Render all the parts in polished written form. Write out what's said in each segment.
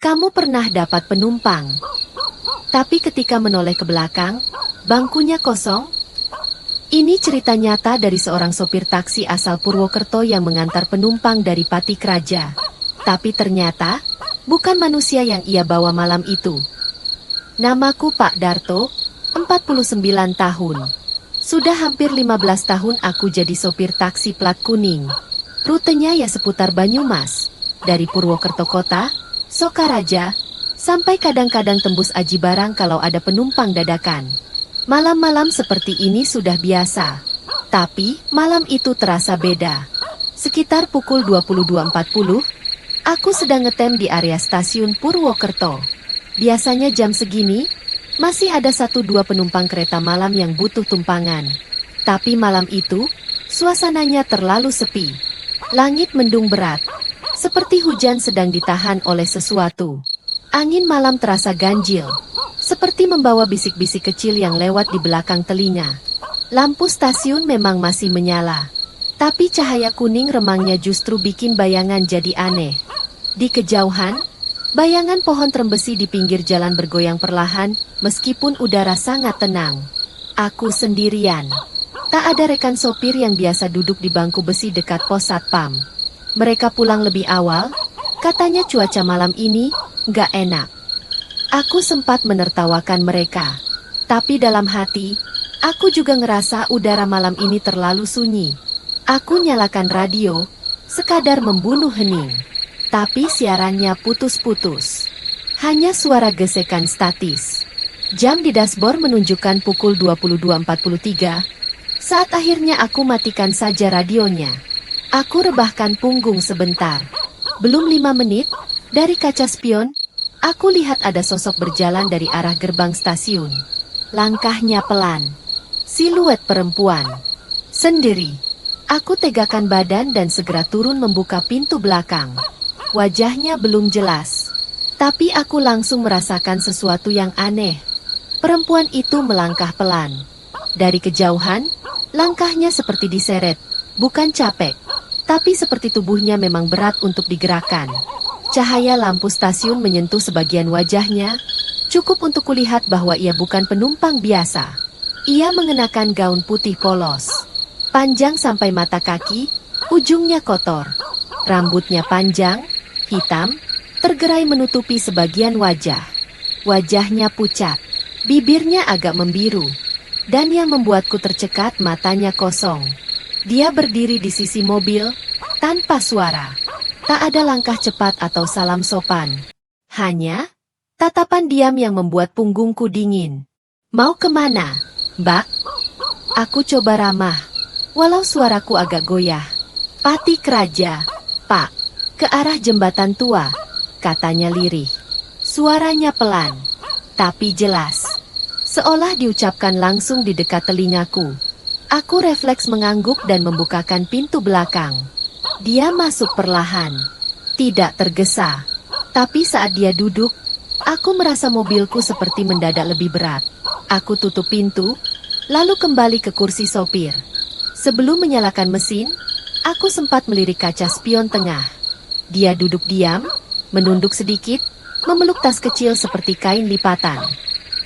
Kamu pernah dapat penumpang. Tapi ketika menoleh ke belakang, bangkunya kosong. Ini cerita nyata dari seorang sopir taksi asal Purwokerto yang mengantar penumpang dari Patikraja. Tapi ternyata, bukan manusia yang ia bawa malam itu. Namaku Pak Darto, 49 tahun. Sudah hampir 15 tahun aku jadi sopir taksi plat kuning. Rutenya ya seputar Banyumas, dari Purwokerto Kota, Sokaraja, sampai kadang-kadang tembus Aji Barang kalau ada penumpang dadakan. Malam-malam seperti ini sudah biasa. Tapi, malam itu terasa beda. Sekitar pukul 22.40, aku sedang ngetem di area stasiun Purwokerto. Biasanya jam segini, masih ada 1-2 penumpang kereta malam yang butuh tumpangan. Tapi malam itu, suasananya terlalu sepi. Langit mendung berat, seperti hujan sedang ditahan oleh sesuatu. Angin malam terasa ganjil, seperti membawa bisik-bisik kecil yang lewat di belakang telinga. Lampu stasiun memang masih menyala, tapi cahaya kuning remangnya justru bikin bayangan jadi aneh. Di kejauhan, bayangan pohon trembesi di pinggir jalan bergoyang perlahan, meskipun udara sangat tenang. Aku sendirian. Tak ada rekan sopir yang biasa duduk di bangku besi dekat pos satpam. Mereka pulang lebih awal, katanya cuaca malam ini nggak enak. Aku sempat menertawakan mereka. Tapi dalam hati, aku juga ngerasa udara malam ini terlalu sunyi. Aku nyalakan radio, sekadar membunuh hening. Tapi siarannya putus-putus. Hanya suara gesekan statis. Jam di dashboard menunjukkan pukul 22.43. Saat akhirnya aku matikan saja radionya. Aku rebahkan punggung sebentar. Belum 5 menit, dari kaca spion, aku lihat ada sosok berjalan dari arah gerbang stasiun. Langkahnya pelan. Siluet perempuan. Sendiri. Aku tegakkan badan dan segera turun membuka pintu belakang. Wajahnya belum jelas. Tapi aku langsung merasakan sesuatu yang aneh. Perempuan itu melangkah pelan. Dari kejauhan, langkahnya seperti diseret. Bukan capek, tapi seperti tubuhnya memang berat untuk digerakkan. Cahaya lampu stasiun menyentuh sebagian wajahnya, cukup untuk kulihat bahwa ia bukan penumpang biasa. Ia mengenakan gaun putih polos, panjang sampai mata kaki, ujungnya kotor. Rambutnya panjang, hitam, tergerai menutupi sebagian wajah. Wajahnya pucat, bibirnya agak membiru, dan yang membuatku tercekat matanya kosong. Dia berdiri di sisi mobil, tanpa suara. Tak ada langkah cepat atau salam sopan. Hanya tatapan diam yang membuat punggungku dingin. Mau kemana, Mbak? Aku coba ramah, walau suaraku agak goyah. Patikraja, Pak. Ke arah jembatan tua, katanya lirih. Suaranya pelan, tapi jelas. Seolah diucapkan langsung di dekat telingaku. Aku refleks mengangguk dan membukakan pintu belakang. Dia masuk perlahan, tidak tergesa. Tapi saat dia duduk, aku merasa mobilku seperti mendadak lebih berat. Aku tutup pintu, lalu kembali ke kursi sopir. Sebelum menyalakan mesin, aku sempat melirik kaca spion tengah. Dia duduk diam, menunduk sedikit, memeluk tas kecil seperti kain lipatan.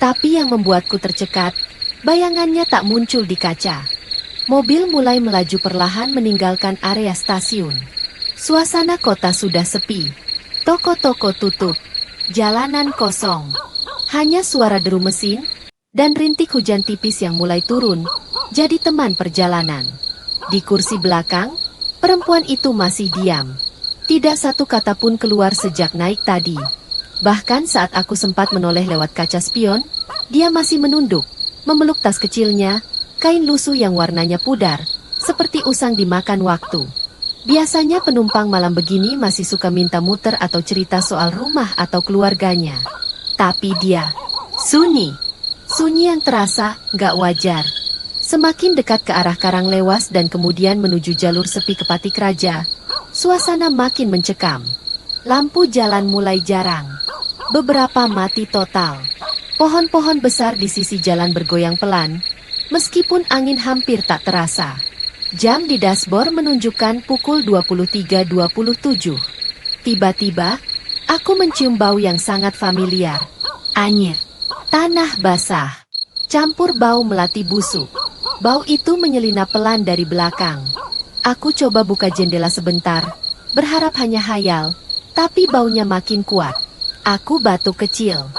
Tapi yang membuatku tercekat, bayangannya tak muncul di kaca. Mobil mulai melaju perlahan meninggalkan area stasiun. Suasana kota sudah sepi. Toko-toko tutup. Jalanan kosong. Hanya suara deru mesin dan rintik hujan tipis yang mulai turun jadi teman perjalanan. Di kursi belakang, perempuan itu masih diam. Tidak satu kata pun keluar sejak naik tadi. Bahkan saat aku sempat menoleh lewat kaca spion, dia masih menunduk, memeluk tas kecilnya, kain lusuh yang warnanya pudar, seperti usang dimakan waktu. Biasanya penumpang malam begini masih suka minta muter atau cerita soal rumah atau keluarganya. Tapi dia, sunyi. Sunyi yang terasa gak wajar. Semakin dekat ke arah Karanglewas dan kemudian menuju jalur sepi ke Patikraja, suasana makin mencekam. Lampu jalan mulai jarang. Beberapa mati total. Pohon-pohon besar di sisi jalan bergoyang pelan, meskipun angin hampir tak terasa. Jam di dashboard menunjukkan pukul 23.27. Tiba-tiba, Aku mencium bau yang sangat familiar. Anyir, tanah basah, campur bau melati busuk. Bau itu menyelinap pelan dari belakang. Aku coba buka jendela sebentar, berharap hanya hayal, tapi baunya makin kuat. Aku batuk kecil.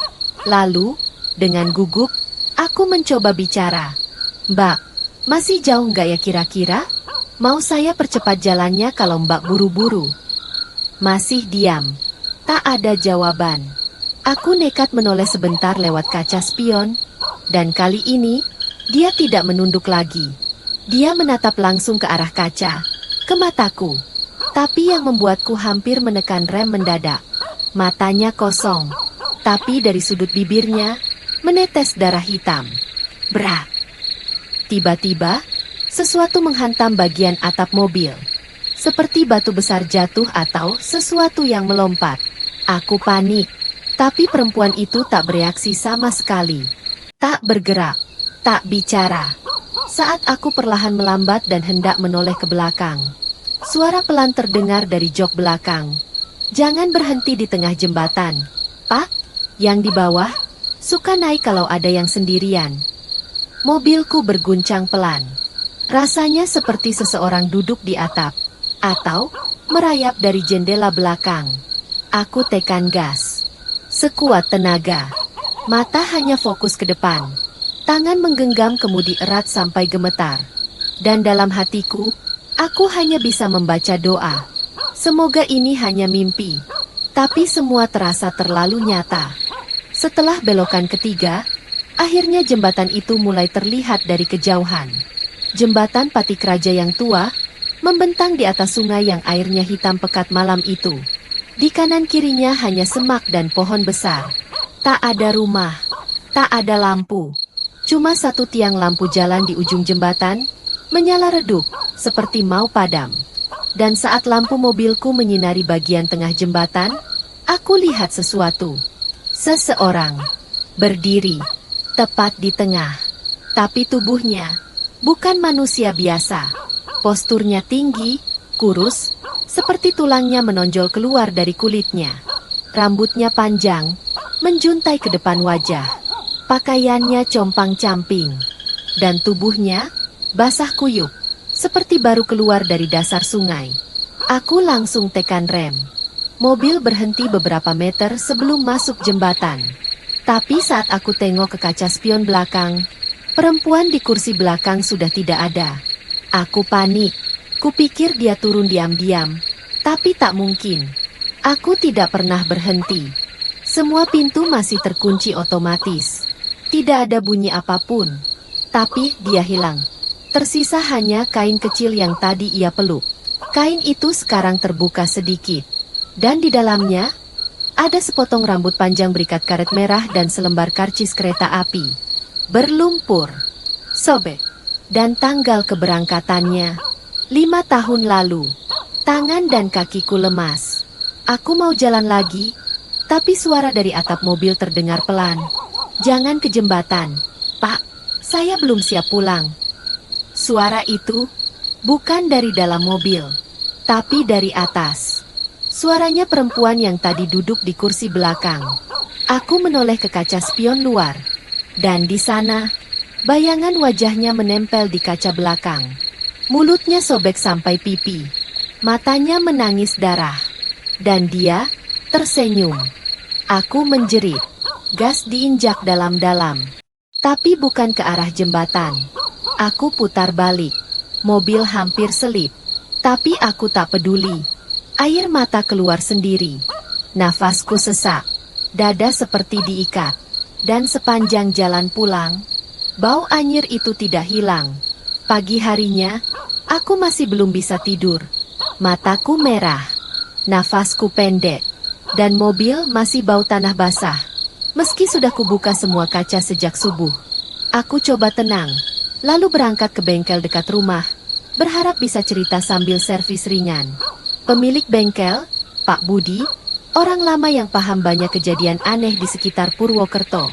Lalu, dengan gugup, aku mencoba bicara. Mbak, masih jauh nggak ya kira-kira? Mau saya percepat jalannya kalau Mbak buru-buru. Masih diam. Tak ada jawaban. Aku nekat menoleh sebentar lewat kaca spion, dan kali ini, dia tidak menunduk lagi. Dia menatap langsung ke arah kaca, ke mataku. Tapi yang membuatku hampir menekan rem mendadak. Matanya kosong, tapi dari sudut bibirnya, menetes darah hitam. Brak. Tiba-tiba, sesuatu menghantam bagian atap mobil. Seperti batu besar jatuh atau sesuatu yang melompat. Aku panik, tapi perempuan itu tak bereaksi sama sekali. Tak bergerak, tak bicara. Saat aku perlahan melambat dan hendak menoleh ke belakang, suara pelan terdengar dari jok belakang. Jangan berhenti di tengah jembatan, Pak. Yang di bawah, suka naik kalau ada yang sendirian. Mobilku berguncang pelan. Rasanya seperti seseorang duduk di atap, atau merayap dari jendela belakang. Aku tekan gas sekuat tenaga. Mata hanya fokus ke depan. Tangan menggenggam kemudi erat sampai gemetar. Dan dalam hatiku, aku hanya bisa membaca doa. Semoga ini hanya mimpi. Tapi semua terasa terlalu nyata. Setelah belokan ketiga, akhirnya jembatan itu mulai terlihat dari kejauhan. Jembatan Patik Raja yang tua, membentang di atas sungai yang airnya hitam pekat malam itu. Di kanan kirinya hanya semak dan pohon besar. Tak ada rumah, tak ada lampu. Cuma satu tiang lampu jalan di ujung jembatan, menyala redup, seperti mau padam. Dan saat lampu mobilku menyinari bagian tengah jembatan, aku lihat sesuatu. Seseorang berdiri, tepat di tengah. Tapi tubuhnya bukan manusia biasa. Posturnya tinggi, kurus, seperti tulangnya menonjol keluar dari kulitnya. Rambutnya panjang, menjuntai ke depan wajah. Pakaiannya compang-camping. Dan tubuhnya basah kuyup, seperti baru keluar dari dasar sungai. Aku langsung tekan rem. Mobil berhenti beberapa meter sebelum masuk jembatan. Tapi saat aku tengok ke kaca spion belakang, perempuan di kursi belakang sudah tidak ada. Aku panik. Kupikir dia turun diam-diam, tapi tak mungkin. Aku tidak pernah berhenti. Semua pintu masih terkunci otomatis. Tidak ada bunyi apapun. Tapi dia hilang. Tersisa hanya kain kecil yang tadi ia peluk. Kain itu sekarang terbuka sedikit. Dan di dalamnya, ada sepotong rambut panjang berikat karet merah dan selembar karcis kereta api. Berlumpur, sobek, dan tanggal keberangkatannya. 5 tahun lalu, tangan dan kakiku lemas. Aku mau jalan lagi, tapi suara dari atap mobil terdengar pelan. Jangan ke jembatan, Pak, saya belum siap pulang. Suara itu bukan dari dalam mobil, tapi dari atas. Suaranya perempuan yang tadi duduk di kursi belakang. Aku menoleh ke kaca spion luar, dan di sana, bayangan wajahnya menempel di kaca belakang. Mulutnya sobek sampai pipi. Matanya menangis darah. Dan dia tersenyum. Aku menjerit. Gas diinjak dalam-dalam. Tapi bukan ke arah jembatan. Aku putar balik. Mobil hampir selip. Tapi aku tak peduli. Air mata keluar sendiri. Nafasku sesak. Dada seperti diikat. Dan sepanjang jalan pulang, bau anyir itu tidak hilang. Pagi harinya, aku masih belum bisa tidur. Mataku merah, nafasku pendek, dan mobil masih bau tanah basah. Meski sudah kubuka semua kaca sejak subuh. Aku coba tenang, lalu berangkat ke bengkel dekat rumah, berharap bisa cerita sambil servis ringan. Pemilik bengkel, Pak Budi, orang lama yang paham banyak kejadian aneh di sekitar Purwokerto.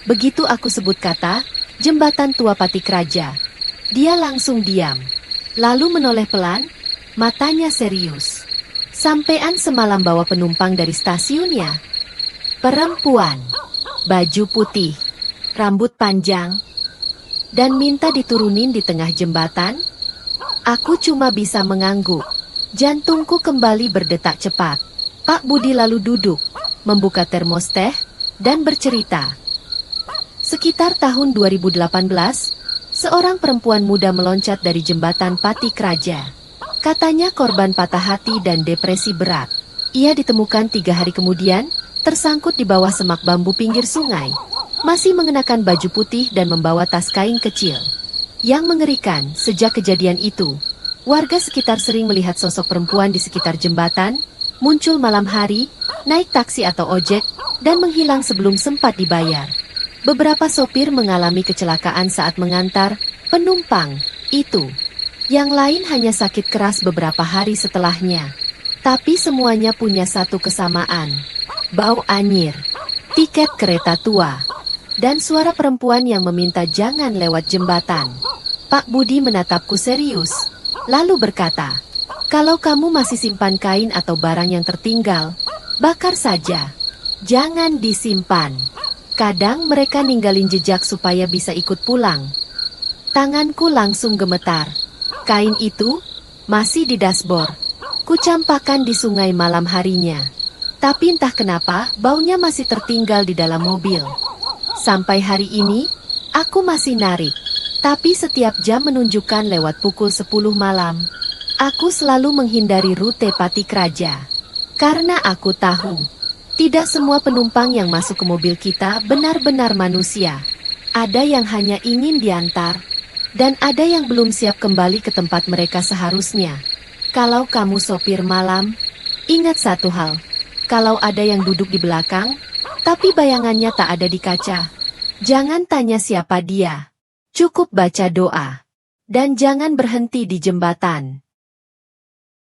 Begitu aku sebut kata, jembatan tua Patik Raja, dia langsung diam. Lalu menoleh pelan, matanya serius. Sampean semalam bawa penumpang dari stasiunnya. Perempuan, baju putih, rambut panjang, dan minta diturunin di tengah jembatan? Aku cuma bisa mengangguk. Jantungku kembali berdetak cepat. Pak Budi lalu duduk, membuka termos teh, dan bercerita. Sekitar tahun 2018, seorang perempuan muda meloncat dari jembatan Pati Kraja. Katanya korban patah hati dan depresi berat. Ia ditemukan 3 hari kemudian, tersangkut di bawah semak bambu pinggir sungai. Masih mengenakan baju putih dan membawa tas kain kecil. Yang mengerikan, sejak kejadian itu, warga sekitar sering melihat sosok perempuan di sekitar jembatan, muncul malam hari, naik taksi atau ojek, dan menghilang sebelum sempat dibayar. Beberapa sopir mengalami kecelakaan saat mengantar penumpang itu. Yang lain hanya sakit keras beberapa hari setelahnya. Tapi semuanya punya satu kesamaan. Bau anyir, tiket kereta tua, dan suara perempuan yang meminta jangan lewat jembatan. Pak Budi menatapku serius, lalu berkata, "Kalau kamu masih simpan kain atau barang yang tertinggal, bakar saja. Jangan disimpan. Kadang mereka ninggalin jejak supaya bisa ikut pulang." Tanganku langsung gemetar. Kain itu masih di dashboard. Kucampakkan di sungai malam harinya. Tapi entah kenapa baunya masih tertinggal di dalam mobil. Sampai hari ini, aku masih narik. Tapi setiap jam menunjukkan lewat pukul 10 malam. Aku selalu menghindari rute Pati Kraja. Karena aku tahu, tidak semua penumpang yang masuk ke mobil kita benar-benar manusia. Ada yang hanya ingin diantar, dan ada yang belum siap kembali ke tempat mereka seharusnya. Kalau kamu sopir malam, ingat satu hal. Kalau ada yang duduk di belakang, tapi bayangannya tak ada di kaca, jangan tanya siapa dia. Cukup baca doa. Dan jangan berhenti di jembatan.